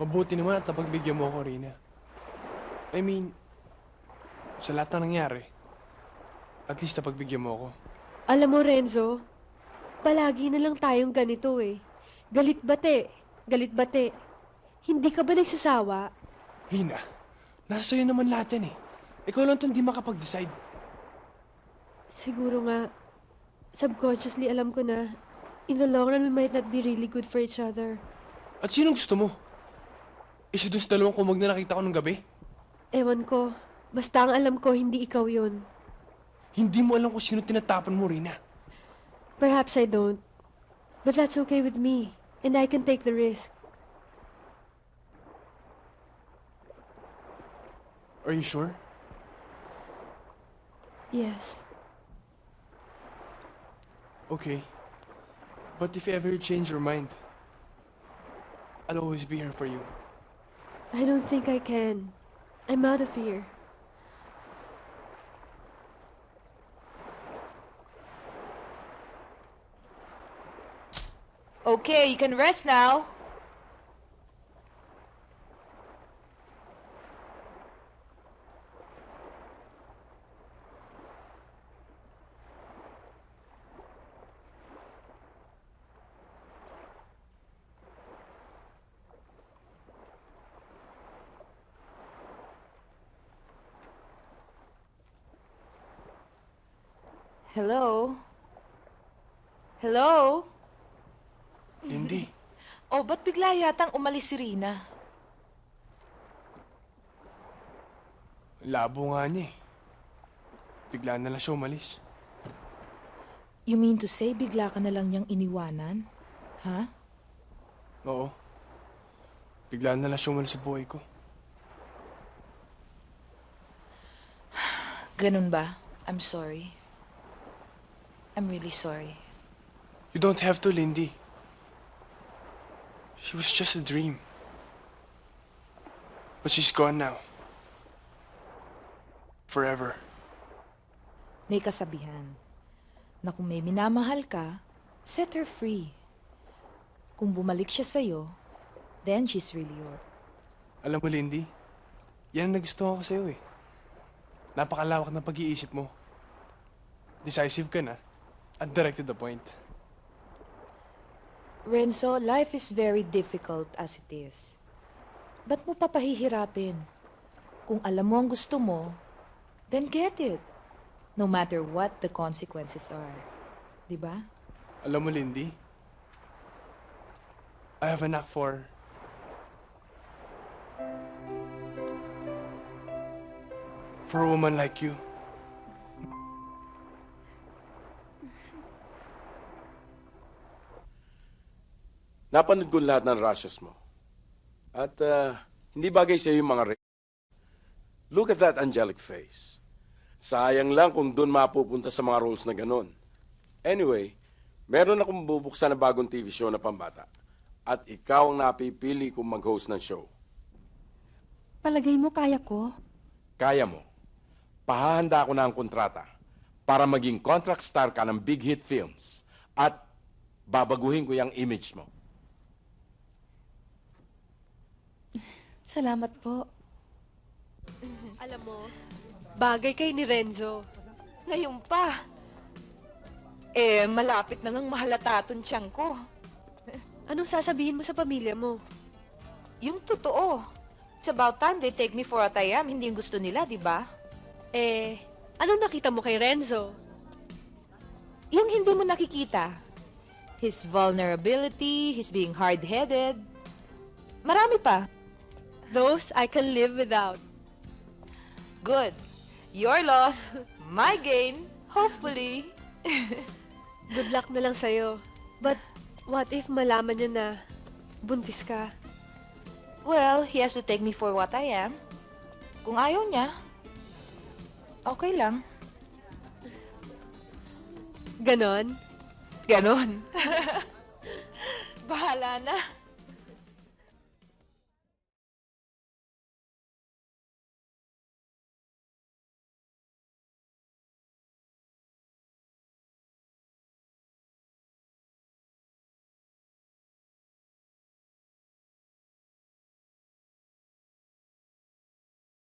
Mabuti naman at napagbigyan mo ako, Rina. I mean, sa lahat na nangyari, at least napagbigyan mo ako. Alam mo, Renzo, palagi na lang tayong ganito eh. Galit bate, galit bate. Hindi ka ba nagsasawa? Rina, nasa sa'yo naman lahat yan eh. Ikaw lang itong di makapag-decide. Siguro nga, subconsciously alam ko na, in the long run we might not be really good for each other. At sinong gusto mo? Isa dun sa dalawang kumag na nakita ko nung gabi? Ewan ko, basta ang alam ko, hindi ikaw yun. Hindi mo alam kung sino tinatapon mo, Rina. Perhaps I don't. But that's okay with me, and I can take the risk. Are you sure? Yes. Okay. But if ever you change your mind, I'll always be here for you. I don't think I can. I'm out of here. Okay, you can rest now. Hello? Hello? Hindi. Oh, ba't bigla yatang umalis si Rina? Labo nga niya eh. Bigla na lang siya umalis. You mean to say bigla ka na lang niyang iniwanan? Ha? Oo. Bigla na lang siya umalis sa buhay ko. Ganun ba? I'm sorry. I'm really sorry. You don't have to, Lindy. She was just a dream. But she's gone now. Forever. May kasabihan na kung may minamahal ka, set her free. Kung bumalik siya sa'yo, then she's really yours. Alam mo, Lindy, yan ang nagustuhan ko sa'yo eh. Napakalawak ng pag-iisip mo. Decisive ka na, at direct to the point. Renzo, life is very difficult as it is. Ba't mo papahihirapin? Kung alam mo ang gusto mo, then get it. No matter what the consequences are. Diba? Alam mo, Lindy, I have a knack for a woman like you. Napanood ko lahat ng rushes mo. At hindi bagay sa yung mga Look at that angelic face. Sayang lang kung doon mapupunta sa mga roles na ganun. Anyway, meron akong bubuksan na bagong TV show na pambata. At ikaw ang napipili kung mag-host ng show. Palagay mo kaya ko? Kaya mo. Pahahanda ako na ang kontrata para maging contract star ka ng big hit films. At babaguhin ko yung image mo. Salamat po. Alam mo, bagay kay ni Renzo. Ngayon pa. Malapit na ngang mahalata atong tiyang ko. Anong sasabihin mo sa pamilya mo? Yung totoo. It's about time they take me for what I am. Hindi yung gusto nila, di ba? Anong nakita mo kay Renzo? Yung hindi mo nakikita. His vulnerability, his being hard-headed. Marami pa. Those I can live without. Good. Your loss, my gain, hopefully. Good luck na lang sa'yo. But what if malaman niya na buntis ka? Well, he has to take me for what I am. Kung ayaw niya, okay lang. Ganon? Ganon. Bahala na.